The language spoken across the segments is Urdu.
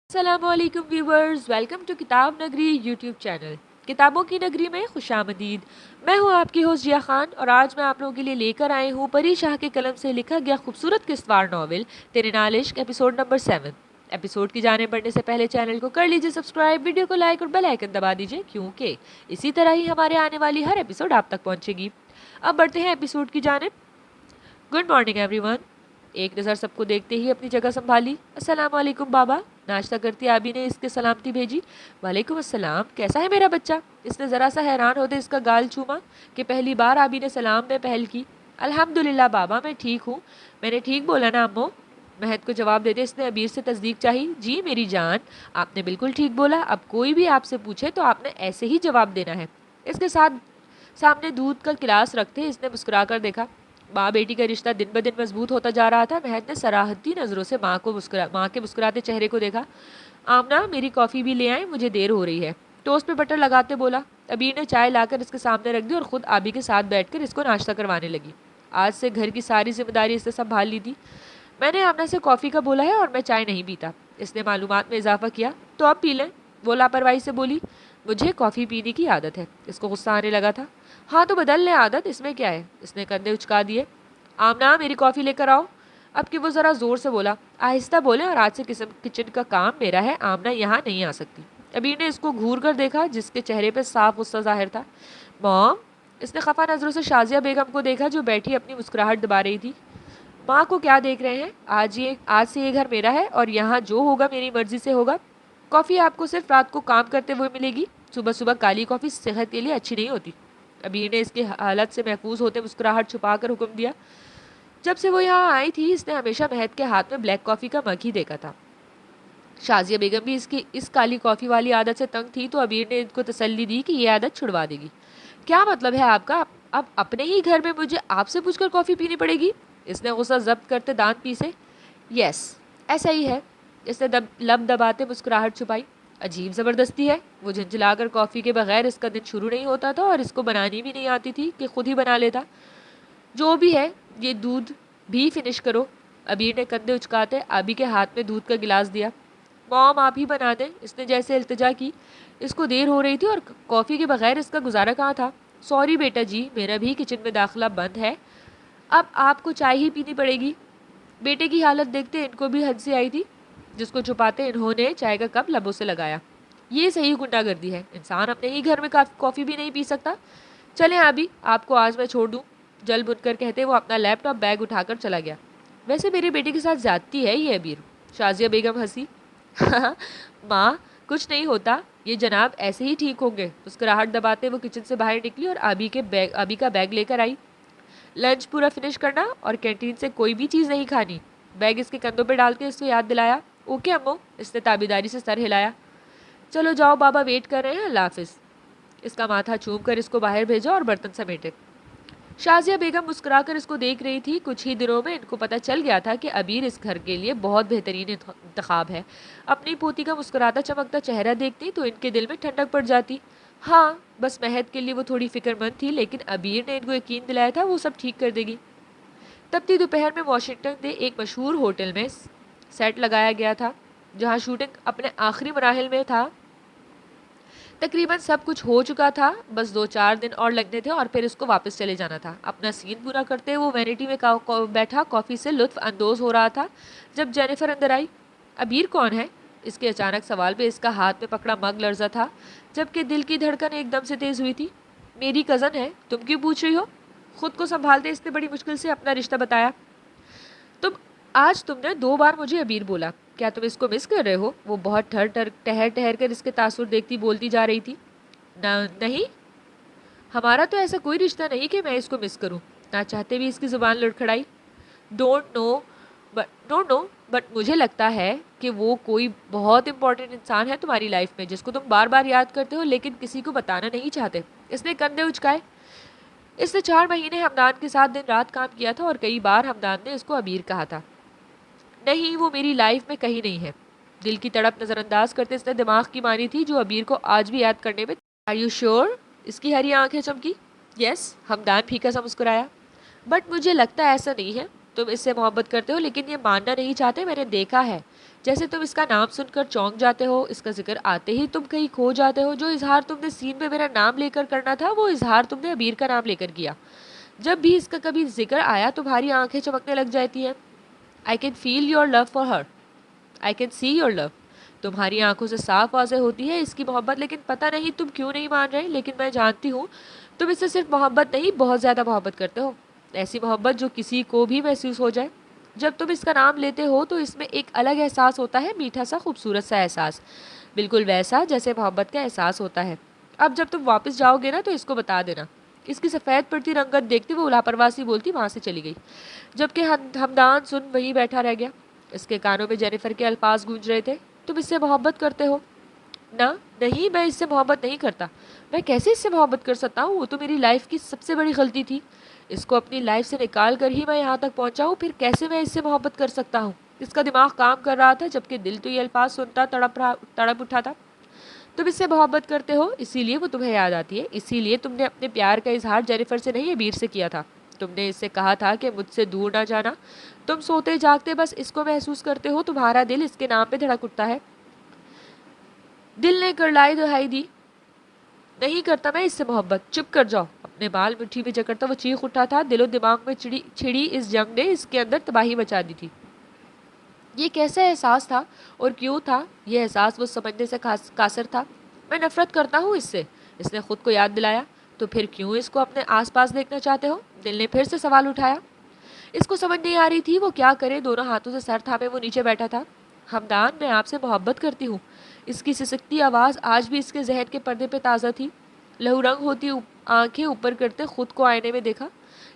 السلام علیکم ویورز، ویلکم ٹو کتاب نگری یوٹیوب چینل۔ کتابوں کی نگری میں خوش آمدید۔ میں ہوں آپ کی ہوسٹ جیا خان، اور آج میں آپ لوگوں کے لیے لے کر آئی ہوں پری شاہ کے قلم سے لکھا گیا خوبصورت قسطوار ناول تیرے نال عشق ایپیسوڈ نمبر 7۔ ایپیسوڈ کی جانب بڑھنے سے پہلے چینل کو کر لیجیے سبسکرائب، ویڈیو کو لائک اور بیل آئیکن دبا دیجیے، کیونکہ اسی طرح ہی ہمارے آنے والی ہر ایپیسوڈ آپ تک پہنچے گی۔ اب بڑھتے ہیں ایپیسوڈ کی جانب۔ Good morning every one. ایک نظر سب کو دیکھتے ہی اپنی جگہ سنبھالی۔ السلام علیکم بابا، ناشتہ کرتی آبی نے اس کے سلامتی بھیجی۔ وعلیکم السلام، کیسا ہے میرا بچہ؟ اس نے ذرا سا حیران ہوتے اس کا گال چوما کہ پہلی بار آبی نے سلام میں پہل کی۔ الحمدللہ بابا، میں ٹھیک ہوں۔ میں نے ٹھیک بولا نا امو؟ مہد کو جواب دیتے اس نے ابیر سے تصدیق چاہی۔ جی میری جان، آپ نے بالکل ٹھیک بولا۔ اب کوئی بھی آپ سے پوچھے تو آپ نے ایسے ہی جواب دینا ہے۔ اس کے ساتھ سامنے دودھ کا گلاس رکھتے اس نے مسکرا کر دیکھا۔ ماں بیٹی کا رشتہ دن بدن مضبوط ہوتا جا رہا تھا۔ مہد نے صراحتی نظروں سے ماں کے مسکراتے چہرے کو دیکھا۔ آمنہ، میری کافی بھی لے آئیں، مجھے دیر ہو رہی ہے۔ ٹوسٹ پہ بٹر لگاتے بولا۔ ابیر نے چائے لا کر اس کے سامنے رکھ دی اور خود آبی کے ساتھ بیٹھ کر اس کو ناشتہ کروانے لگی۔ آج سے گھر کی ساری ذمہ داری اس نے سنبھال لی تھی۔ میں نے آمنہ سے کافی کا بولا ہے اور میں چائے نہیں پیتا، اس نے معلومات میں اضافہ کیا۔ تو اب پی لیں، وہ لاپرواہی سے بولی۔ مجھے کافی پینے کی عادت ہے۔ اس کو غصہ آنے لگا تھا۔ ہاں تو بدل لیں عادت، اس میں کیا ہے؟ اس نے کندھے اچکا دیے۔ آمنہ، میری کافی لے کر آؤ۔ اب کہ وہ ذرا زور سے بولا۔ آہستہ بولیں، اور آج سے کچن کا کام میرا ہے، آمنہ یہاں نہیں آ سکتی۔ ابیر نے اس کو گھور کر دیکھا جس کے چہرے پہ صاف غصہ ظاہر تھا۔ مام، اس نے خفا نظروں سے شازیہ بیگم کو دیکھا جو بیٹھی اپنی مسکراہٹ دبا رہی تھی۔ ماں کو کیا دیکھ رہے ہیں؟ آج سے یہ گھر میرا ہے اور یہاں جو ہوگا میری مرضی سے ہوگا۔ کافی آپ کو صرف رات کو کام کرتے ہوئے ملے گی۔ صبح صبح کالی کافی صحت کے لیے اچھی نہیں ہوتی۔ ابیر نے اس کی حالت سے محفوظ ہوتے مسکراہٹ چھپا کر حکم دیا۔ جب سے وہ یہاں آئی تھی اس نے ہمیشہ مہد کے ہاتھ میں بلیک کافی کا مگ ہی دیکھا تھا۔ شازیہ بیگم بھی اس کالی کافی والی عادت سے تنگ تھی، تو ابیر نے ان کو تسلی دی کہ یہ عادت چھڑوا دے گی۔ کیا مطلب ہے آپ کا؟ اب اپنے ہی گھر میں مجھے آپ سے پوچھ کر کافی پینی پڑے گی؟ اس نے غصہ ضبط کرتے دانت پیسے۔ یس، ایسا ہی ہے، اس نے لب دباتے مسکراہٹ چھپائی۔ عجیب زبردستی ہے۔ وہ جھنجھلا کر کافی کے بغیر اس کا دن شروع نہیں ہوتا تھا، اور اس کو بنانی بھی نہیں آتی تھی کہ خود ہی بنا لیتا۔ جو بھی ہے، یہ دودھ بھی فنش کرو۔ ابیر نے کندھے اچکاتے آبی کے ہاتھ میں دودھ کا گلاس دیا۔ موم، آپ ہی بنا دیں، اس نے جیسے التجا کی۔ اس کو دیر ہو رہی تھی اور کافی کے بغیر اس کا گزارا کہاں تھا۔ سوری بیٹا جی، میرا بھی کچن میں داخلہ بند ہے، اب آپ کو چائے ہی پینی پڑے گی۔ بیٹے کی حالت دیکھتے ان کو بھی حد سے آئی تھی، جس کو چھپاتے انہوں نے چائے کا کپ لبوں سے لگایا۔ یہ صحیح گنڈا گردی ہے، انسان اپنے ہی گھر میں کافی بھی نہیں پی سکتا۔ چلیں آبی، آپ کو آج میں چھوڑ دوں، جل بن کر کہتے وہ اپنا لیپ ٹاپ بیگ اٹھا کر چلا گیا۔ ویسے میرے بیٹے کے ساتھ زیادتی ہے یہ ابیر، شازیہ بیگم ہنسی۔ ماں، کچھ نہیں ہوتا، یہ جناب ایسے ہی ٹھیک ہوں گے۔ مسکراہٹ دباتے وہ کچن سے باہر نکلی اور آبی کا بیگ لے کر آئی۔ لنچ پورا فنش کرنا اور کینٹین سے کوئی بھی چیز نہیں کھانی۔ بیگ اس کے کندھوں پہ ڈال کے اس کو یاد دلایا۔ اوکے امو، اس نے تابیداری سے سر ہلایا۔ چلو جاؤ، بابا ویٹ کر رہے ہیں، اللہ حافظ۔ اس کا ماتھا چوم کر اس کو باہر بھیجا اور برتن سمیٹے۔ شازیہ بیگم مسکرا کر اس کو دیکھ رہی تھی۔ کچھ ہی دنوں میں ان کو پتہ چل گیا تھا کہ ابیر اس گھر کے لیے بہت بہترین انتخاب ہے۔ اپنی پوتی کا مسکراتا چمکتا چہرہ دیکھتی تو ان کے دل میں ٹھنڈک پڑ جاتی۔ ہاں، بس مہد کے لیے وہ تھوڑی فکر مند تھی، لیکن ابیر نے ان کو یقین دلایا تھا وہ سب ٹھیک کر دے گی۔ تپتی دوپہر میں واشنگٹن کے ایک مشہور ہوٹل میں سیٹ لگایا گیا تھا، جہاں شوٹنگ اپنے آخری مراحل میں تھا۔ تقریباً سب کچھ ہو چکا تھا، بس 2-4 دن اور لگنے تھے اور پھر اس کو واپس چلے جانا تھا۔ اپنا سین پورا کرتے وہ وینٹی میں بیٹھا کافی سے لطف اندوز ہو رہا تھا جب جینیفر اندر آئی۔ ابیر کون ہے؟ اس کے اچانک سوال پہ اس کا ہاتھ میں پکڑا مگ لرزا تھا، جبکہ دل کی دھڑکن ایک دم سے تیز ہوئی تھی۔ میری کزن ہے، تم کیوں پوچھ رہی ہو؟ خود کو سنبھالتے اس نے بڑی مشکل سے اپنا رشتہ بتایا۔ تم نے 2 بار مجھے ابیر بولا، کیا تم اس کو مس کر رہے ہو؟ وہ بہت ٹھہر کر اس کے تاثر دیکھتی بولتی جا رہی تھی۔ نہیں، ہمارا تو ایسا کوئی رشتہ نہیں کہ میں اس کو مس کروں۔ نہ چاہتے بھی اس کی زبان لڑکھڑائی۔ ڈونٹ نو بٹ مجھے لگتا ہے کہ وہ کوئی بہت امپورٹنٹ انسان ہے تمہاری لائف میں، جس کو تم بار بار یاد کرتے ہو لیکن کسی کو بتانا نہیں چاہتے۔ اس نے کندھے اچکائے۔ اس نے 4 مہینے ہمدان کے ساتھ دن رات کام کیا تھا اور کئی بار ہمدان نے اس کو ابیر کہا تھا۔ نہیں، وہ میری لائف میں کہیں نہیں ہے۔ دل کی تڑپ نظر انداز کرتے اس نے دماغ کی مانی تھی جو ابیر کو آج بھی یاد کرنے میں۔ Are you sure? اس کی ہری آنکھیں چمکی۔ یس، ہمدان پھیکا سا مسکرایا۔ بٹ مجھے لگتا ہے ایسا نہیں ہے۔ تم اس سے محبت کرتے ہو لیکن یہ ماننا نہیں چاہتے، میں نے دیکھا ہے۔ جیسے تم اس کا نام سن کر چونک جاتے ہو، اس کا ذکر آتے ہی تم کہیں کھو جاتے ہو۔ جو اظہار تم نے سین میں میرا نام لے کر کرنا تھا، وہ اظہار تم نے عبیر کا نام لے کر کیا۔ جب بھی اس کا کبھی ذکر آیا تمہاری آنکھیں چمکنے لگ جاتی ہیں۔ I can feel your love for her. I can see your love. تمہاری آنکھوں سے صاف واضح ہوتی ہے اس کی محبت، لیکن پتہ نہیں تم کیوں نہیں مان رہے۔ لیکن میں جانتی ہوں تم اس سے صرف محبت نہیں، بہت زیادہ محبت کرتے ہو، ایسی محبت جو کسی کو بھی محسوس ہو جائے۔ جب تم اس کا نام لیتے ہو تو اس میں ایک الگ احساس ہوتا ہے، میٹھا سا، خوبصورت سا احساس، بالکل ویسا جیسے محبت کا احساس ہوتا ہے۔ اب جب تم واپس جاؤ گے نا تو اس کو بتا دینا۔ اس کی سفید پڑتی رنگت دیکھتی وہ لاپرواہی سی بولتی وہاں سے چلی گئی، جبکہ ہمدان سن وہیں بیٹھا رہ گیا۔ اس کے کانوں میں جینیفر کے الفاظ گونج رہے تھے، تم اس سے محبت کرتے ہو؟ نہ، نہیں، میں اس سے محبت نہیں کرتا۔ میں کیسے اس سے محبت کر سکتا ہوں؟ وہ تو میری لائف کی سب سے بڑی غلطی تھی۔ اس کو اپنی لائف سے نکال کر ہی میں یہاں تک پہنچا ہوں، پھر کیسے میں اس سے محبت کر سکتا ہوں؟ اس کا دماغ کام کر رہا تھا جبکہ دل تو یہ الفاظ سنتا تڑپ اٹھا تھا۔ تم اس سے محبت کرتے ہو، اسی لیے وہ تمہیں یاد آتی ہے، اسی لیے تم نے اپنے پیار کا اظہار جینیفر سے نہیں عبیر سے کیا تھا۔ تم نے اس سے کہا تھا کہ مجھ سے دور نہ جانا۔ تم سوتے جاگتے بس اس کو محسوس کرتے ہو، تمہارا دل اس کے نام پہ دھڑک اٹھتا ہے۔ دل نے کرلائی دہائی دی، نہیں کرتا میں اس سے محبت، چپ کر جاؤ۔ اپنے بال مٹھی میں جکڑتا وہ چیخ اٹھا تھا، دل و دماغ میں چھڑی اس جنگ نے اس کے اندر تباہی مچا دی تھی۔ یہ کیسا احساس تھا اور کیوں تھا؟ یہ احساس وہ سمجھنے سے قاصر تھا۔ میں نفرت کرتا ہوں اس سے، اس نے خود کو یاد دلایا۔ تو پھر کیوں اس کو اپنے آس پاس دیکھنا چاہتے ہو؟ دل نے پھر سے سوال اٹھایا۔ اس کو سمجھ نہیں آ رہی تھی وہ کیا کرے، دونوں ہاتھوں سے سر تھامے وہ نیچے بیٹھا تھا۔ ہمدان، میں آپ سے محبت کرتی ہوں۔ اس کی سسکتی آواز آج بھی اس کے ذہن کے پردے پہ تازہ تھی۔ لہو رنگ ہوتی آنکھیں اوپر کرتے خود کو آئینے میں دیکھا۔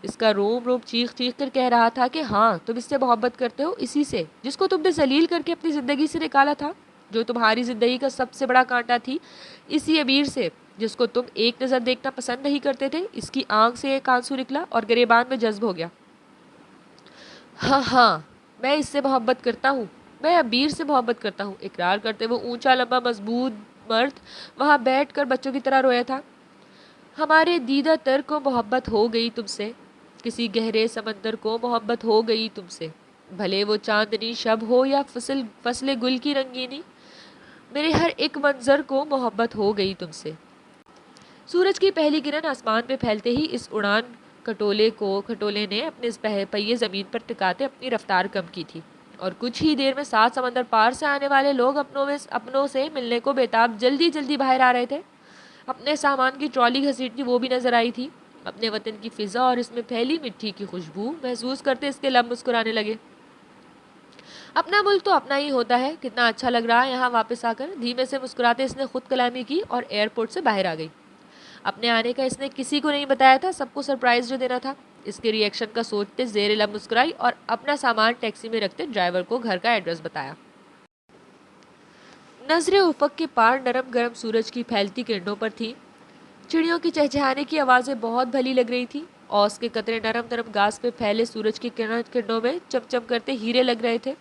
اس کا روم روم چیخ چیخ کر کہہ رہا تھا کہ ہاں تم اس سے محبت کرتے ہو، اسی سے جس کو تم نے ذلیل کر کے اپنی زندگی سے نکالا تھا، جو تمہاری زندگی کا سب سے بڑا کانٹا تھی، اسی عبیر سے جس کو تم ایک نظر دیکھنا پسند نہیں کرتے تھے۔ اس کی آنکھ سے ایک آنسو نکلا اور گریبان میں جذب ہو گیا۔ ہاں ہاں، میں اس سے محبت کرتا ہوں، میں عبیر سے محبت کرتا ہوں، اقرار کرتے وہ اونچا لمبا مضبوط مرد وہاں بیٹھ کر بچوں کی طرح رویا تھا۔ ہمارے دیدہ تر کو محبت ہو گئی تم سے، کسی گہرے سمندر کو محبت ہو گئی تم سے، بھلے وہ چاندنی شب ہو یا فصل گل کی رنگینی، میرے ہر ایک منظر کو محبت ہو گئی تم سے۔ سورج کی پہلی کرن آسمان پہ پھیلتے ہی اس اڑان کھٹولے نے اپنے پہیے زمین پر ٹکاتے اپنی رفتار کم کی تھی، اور کچھ ہی دیر میں 7 سمندر پار سے آنے والے لوگ اپنوں سے ملنے کو بےتاب جلدی باہر آ رہے تھے۔ اپنے سامان کی ٹرالی گھسیٹتی وہ بھی نظر آئی تھی۔ اپنے وطن کی فضا اور اس میں پھیلی مٹی کی خوشبو محسوس کرتے اس کے لب مسکرانے لگے۔ اپنا ملک تو اپنا ہی ہوتا ہے، کتنا اچھا لگ رہا ہے یہاں واپس آ کر۔ دھیمے سے مسکراتے اس نے خود کلامی کی اور ایئرپورٹ سے باہر آ گئی۔ اپنے آنے کا اس نے کسی کو نہیں بتایا تھا، سب کو سرپرائز جو دینا تھا۔ اس کے ری ایکشن کا سوچتے زیر لب مسکرائی اور اپنا سامان ٹیکسی میں رکھتے ڈرائیور کو گھر کا ایڈریس بتایا۔ نظریں افق کے پار نرم گرم سورج کی پھیلتی کرنوں پر تھی۔ چڑیوں کی چہچہانے کی آوازیں بہت بھلی لگ رہی تھی۔ اوس کے قطرے نرم گھاس پہ پھیلے سورج کی کرنوں میں چمچم کرتے ہیرے لگ رہے تھے۔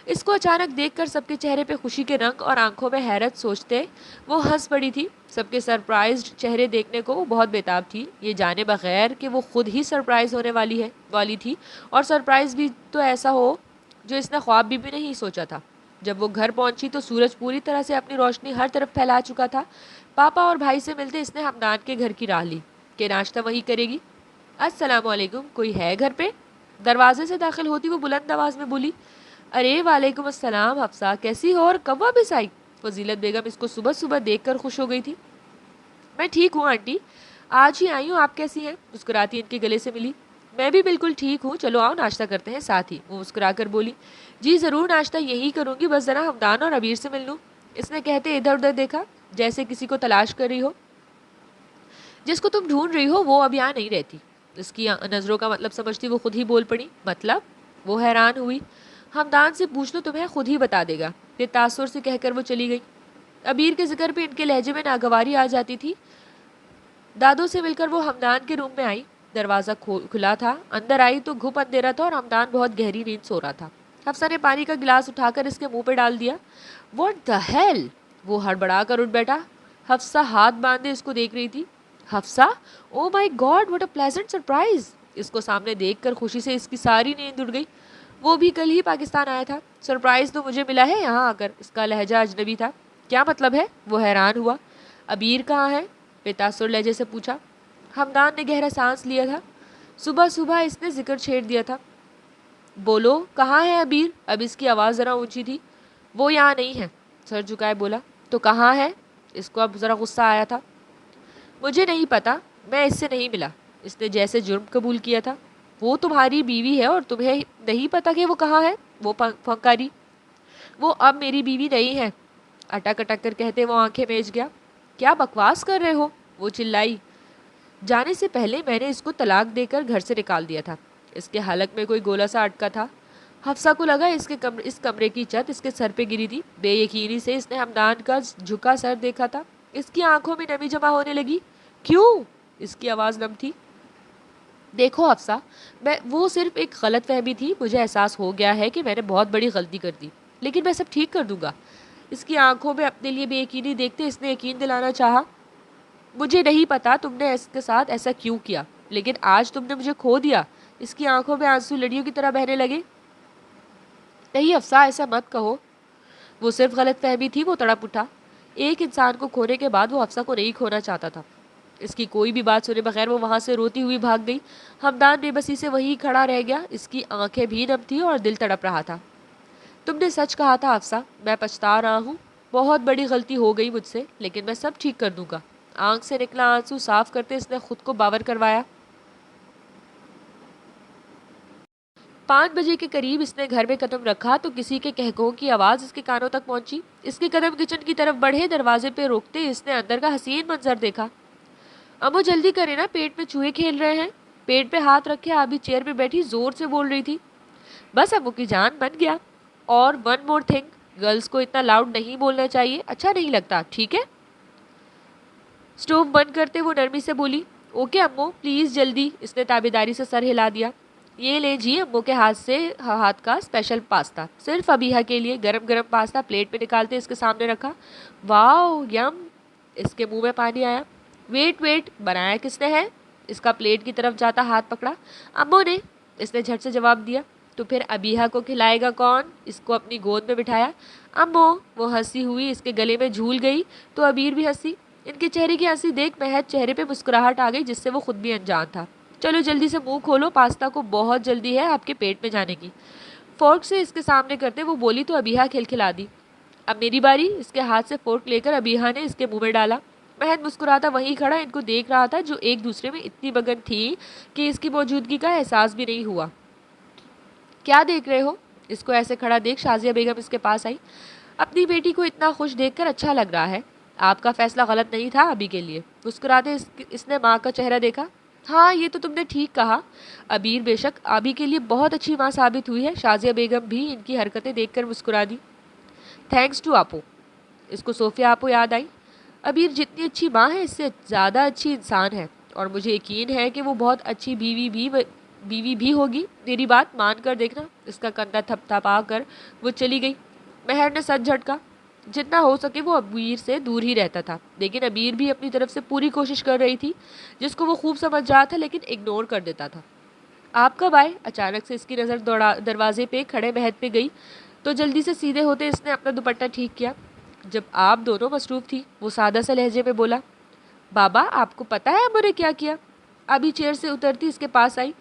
اس کو اچانک دیکھ کر سب کے چہرے پہ خوشی کے رنگ اور آنکھوں میں حیرت سوچتے وہ ہنس پڑی تھی۔ سب کے سرپرائزڈ چہرے دیکھنے کو وہ بہت بےتاب تھی، یہ جانے بغیر کہ وہ خود ہی سرپرائز ہونے والی تھی، اور سرپرائز بھی تو ایسا ہو جو اس نے خواب بھی نہیں سوچا تھا۔ جب وہ گھر پہنچی تو سورج پوری طرح سے اپنی روشنی ہر طرف پھیلا چکا تھا۔ پاپا اور بھائی سے ملتے اس نے ہمدان کے گھر کی راہ لی کہ ناشتہ وہی کرے گی۔ السلام علیکم، کوئی ہے گھر پہ؟ دروازے سے داخل ہوتی وہ بلند آواز میں بولی۔ ارے وعلیکم السلام حفصہ، کیسی ہو اور کب واپس آئی؟ فضیلت بیگم اس کو صبح دیکھ کر خوش ہو گئی تھی۔ میں ٹھیک ہوں آنٹی، آج ہی آئی ہوں، آپ کیسی ہیں؟ مسکراتی ان کے گلے سے ملی۔ میں بھی بالکل ٹھیک ہوں، چلو آؤ ناشتہ کرتے ہیں ساتھ ہی، وہ مسکرا کر بولی۔ جی ضرور، ناشتہ یہی کروں گی، بس ذرا ہمدان اور عبیر سے مل لوں، اس نے کہتے ادھر ادھر دیکھا جیسے کسی کو تلاش کر رہی ہو۔ جس کو تم ڈھونڈ رہی ہو وہ اب یہاں نہیں رہتی۔ اس کی نظروں کا مطلب سمجھتی وہ خود ہی بول پڑی۔ مطلب؟ وہ حیران ہوئی۔ ہمدان سے پوچھ لو، تمہیں خود ہی بتا دے گا، یہ تاثر سے کہہ کر وہ چلی گئی۔ عبیر کے ذکر پہ ان کے لہجے میں ناگواری آ جاتی تھی۔ دادوں سے مل کر وہ ہمدان کے روم میں آئی۔ دروازہ کھلا تھا، اندر آئی تو گھپ اندھیرا تھا اور ہمدان بہت گہری نیند سو رہا تھا۔ حفصہ نے پانی کا گلاس اٹھا کر اس کے منہ پہ ڈال دیا۔ What the hell! وہ ہڑبڑا کر اٹھ بیٹھا۔ حفصہ ہاتھ باندھے اس کو دیکھ رہی تھی۔ Hafsa, oh my god, what a pleasant surprise! اس کو سامنے دیکھ کر خوشی سے اس کی ساری نیند اڑ گئی۔ وہ بھی کل ہی پاکستان آیا تھا، سرپرائز تو مجھے ملا ہے یہاں آ کر۔ اس کا لہجہ اجنبی تھا۔ کیا مطلب ہے؟ وہ حیران ہوا۔ ابیر کہاں ہے؟ بے تاثر لہجے سے پوچھا۔ ہمدان نے گہرا سانس لیا تھا۔ صبح صبح اس نے ذکر چھیڑ دیا تھا۔ بولو کہاں ہے ابیر؟ اب اس کی آواز ذرا اونچی تھی۔ وہ یہاں نہیں ہے، سر جھکائے بولا۔ تو کہاں ہے؟ اس کو اب ذرا غصہ آیا تھا۔ مجھے نہیں پتا، میں اس سے نہیں ملا۔ اس نے جیسے جرم قبول کیا تھا۔ وہ تمہاری بیوی ہے اور تمہیں نہیں پتا کہ وہ کہاں ہے؟ وہ پھنکاری۔ وہ اب میری بیوی نہیں ہے، اٹک اٹک کر کہتے وہ آنکھیں میچ گیا۔ کیا بکواس کر رہے ہو؟ وہ چلائی۔ جانے سے پہلے میں نے اس کو طلاق دے کر گھر سے نکال دیا تھا۔ اس کے حلق میں کوئی گولا سا اٹکا تھا۔ حفصہ کو لگا اس کمرے کی چھت اس کے سر پہ گری تھی۔ بے یقینی سے اس نے ہمدان کا جھکا سر دیکھا تھا۔ اس کی آنکھوں میں نمی جمع ہونے لگی۔ کیوں؟ اس کی آواز نم تھی۔ دیکھو حفصہ، وہ صرف ایک غلط فہمی تھی۔ مجھے احساس ہو گیا ہے کہ میں نے بہت بڑی غلطی کر دی، لیکن میں سب ٹھیک کر دوں گا۔ اس کی آنکھوں میں اپنے لیے بے یقینی دیکھتے اس نے یقین دلانا چاہا۔ مجھے نہیں پتا تم نے اس کے ساتھ ایسا کیوں کیا، لیکن آج تم نے مجھے کھو دیا۔ اس کی آنکھوں میں آنسو لڑیوں کی طرح بہنے لگے۔ نہیں حفصہ، ایسا مت کہو، وہ صرف غلط فہمی تھی۔ وہ تڑپ اٹھا۔ ایک انسان کو کھونے کے بعد وہ حفصہ کو نہیں کھونا چاہتا تھا۔ اس کی کوئی بھی بات سنے بغیر وہ وہاں سے روتی ہوئی بھاگ گئی۔ ہمدان بے بسی سے وہیں کھڑا رہ گیا۔ اس کی آنکھیں بھی نم تھی اور دل تڑپ رہا تھا۔ تم نے سچ کہا تھا حفصہ، میں پچھتا رہا ہوں۔ بہت بڑی غلطی ہو گئی مجھ سے، لیکن میں سب ٹھیک کر دوں گا۔ آنکھ سے نکلا آنسو صاف کرتے اس نے خود کو باور کروایا۔ 5 بجے کے قریب اس نے گھر میں قدم رکھا تو کسی کے کہکہوں کی آواز اس کے کانوں تک پہنچی۔ اس کے قدم کچن کی طرف بڑھے، دروازے پہ روکتے اس نے اندر کا حسین منظر دیکھا۔ امو جلدی کرے نا، پیٹ میں چوہے کھیل رہے ہیں۔ پیٹ پہ ہاتھ رکھے آبی چیئر پہ بیٹھی زور سے بول رہی تھی۔ بس امو کی جان، بن گیا۔ اور ون مور تھنگ، گرلز کو اتنا لاؤڈ نہیں بولنا چاہیے، اچھا نہیں لگتا، ٹھیک ہے؟ سٹوو بند کرتے وہ نرمی سے بولی۔ اوکے امو، پلیز جلدی۔ اس نے تابیداری سے سر ہلا دیا۔ یہ لے جی امو کے ہاتھ کا اسپیشل پاستا، صرف ابیحہ کے لیے۔ گرم گرم پاستا پلیٹ پہ نکالتے اس کے سامنے رکھا۔ واو یم! اس کے منہ میں پانی آیا۔ ویٹ، بنایا کس نے ہے؟ اس کا پلیٹ کی طرف جاتا ہاتھ پکڑا۔ امو نے، اس نے جھٹ سے جواب دیا۔ تو پھر ابیحہ کو کھلائے گا کون؟ اس کو اپنی گود میں بٹھایا۔ امو، وہ ہنسی ہوئی اس کے گلے میں جھول گئی تو ابیر بھی ہنسی۔ ان کے چہرے کی ہنسی دیکھ مہد چہرے پہ مسکراہٹ آ گئی جس سے وہ خود بھی انجان تھا۔ چلو جلدی سے منہ کھولو، پاستا کو بہت جلدی ہے آپ کے پیٹ میں جانے کی۔ فورک سے اس کے سامنے کرتے وہ بولی تو ابیحہ کھلکھلا دی۔ اب میری باری۔ اس کے ہاتھ سے فورک لے کر ابیحہ نے اس کے منہ میں ڈالا۔ مہد مسکراتا وہیں کھڑا ان کو دیکھ رہا تھا، جو ایک دوسرے میں اتنی مگن تھی کہ اس کی موجودگی کا احساس بھی نہیں ہوا۔ کیا دیکھ رہے ہو؟ اس کو ایسے کھڑا دیکھ شازیہ بیگم اس کے پاس آئی۔ اپنی بیٹی کو اتنا خوش دیکھ کر اچھا لگ رہا ہے۔ آپ کا فیصلہ غلط نہیں تھا ابھی کے لیے۔ مسکراتے اس نے ماں کا چہرہ دیکھا۔ ہاں، یہ تو تم نے ٹھیک کہا۔ ابیر بے شک ابھی کے لیے بہت اچھی ماں ثابت ہوئی ہے۔ شازیہ بیگم بھی ان کی حرکتیں دیکھ کر مسکرا دی۔ Thanks to آپو۔ اس کو صوفیہ آپو یاد آئی۔ ابیر جتنی اچھی ماں ہے اس سے زیادہ اچھی انسان ہے، اور مجھے یقین ہے کہ وہ بہت اچھی بیوی بھی ہوگی۔ میری بات مان کر دیکھنا۔ اس کا کندھا تھپ تھپا کر وہ چلی گئی۔ مہر نے سر جھٹکا۔ جتنا ہو سکے وہ ابیر سے دور ہی رہتا تھا، لیکن ابیر بھی اپنی طرف سے پوری کوشش کر رہی تھی، جس کو وہ خوب سمجھ رہا تھا لیکن اگنور کر دیتا تھا۔ آپ کب آئے؟ اچانک سے اس کی نظر دروازے پہ کھڑے مہد پہ گئی تو جلدی سے سیدھے ہوتے اس نے اپنا دوپٹہ ٹھیک کیا۔ جب آپ دونوں مصروف تھی، وہ سادہ سا لہجے میں بولا۔ بابا، آپ کو پتا ہے امو نے کیا کیا؟ ابھی چیئر سے اترتی اس کے پاس آئی۔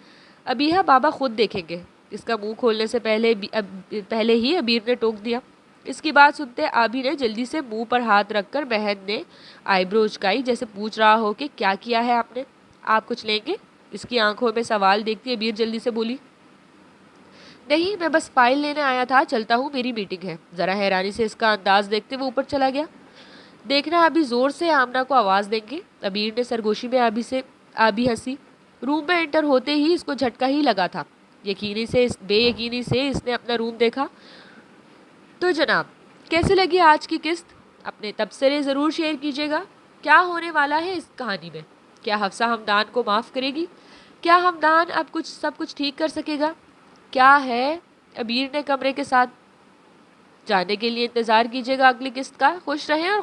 ابیحہ بابا خود دیکھیں گے۔ اس کا منہ کھولنے سے پہلے ہی ابیر نے ٹوک دیا۔ اس کی بات سنتے آبی نے جلدی سے منہ پر ہاتھ رکھ کر مہد نے آئی برو اچکائی، جیسے پوچھ رہا ہو کہ کیا کیا ہے آپ نے؟ آپ کچھ لیں گے؟ اس کی آنکھوں میں سوال دیکھتی ابیر جلدی سے بولی۔ نہیں، میں بس فائل لینے آیا تھا، چلتا ہوں، میری میٹنگ ہے۔ ذرا حیرانی سے اس کا انداز دیکھتے وہ اوپر چلا گیا۔ دیکھنا ابھی زور سے آمنہ کو آواز دیں گے۔ ابیر نے سرگوشی میں آبی ہنسی۔ روم میں انٹر ہوتے ہی اس کو جھٹکا ہی لگا تھا۔ بے یقینی سے اس نے اپنا روم دیکھا۔ تو جناب، کیسے لگی آج کی قسط؟ اپنے تبصرے ضرور شیئر کیجیے گا۔ کیا ہونے والا ہے اس کہانی میں؟ کیا حفصہ ہمدان کو معاف کرے گی؟ کیا ہمدان اب سب کچھ ٹھیک کر سکے گا؟ کیا ہے ابیر نے کمرے کے ساتھ؟ جاننے کے لیے انتظار کیجیے گا اگلی قسط کا۔ خوش رہیں اور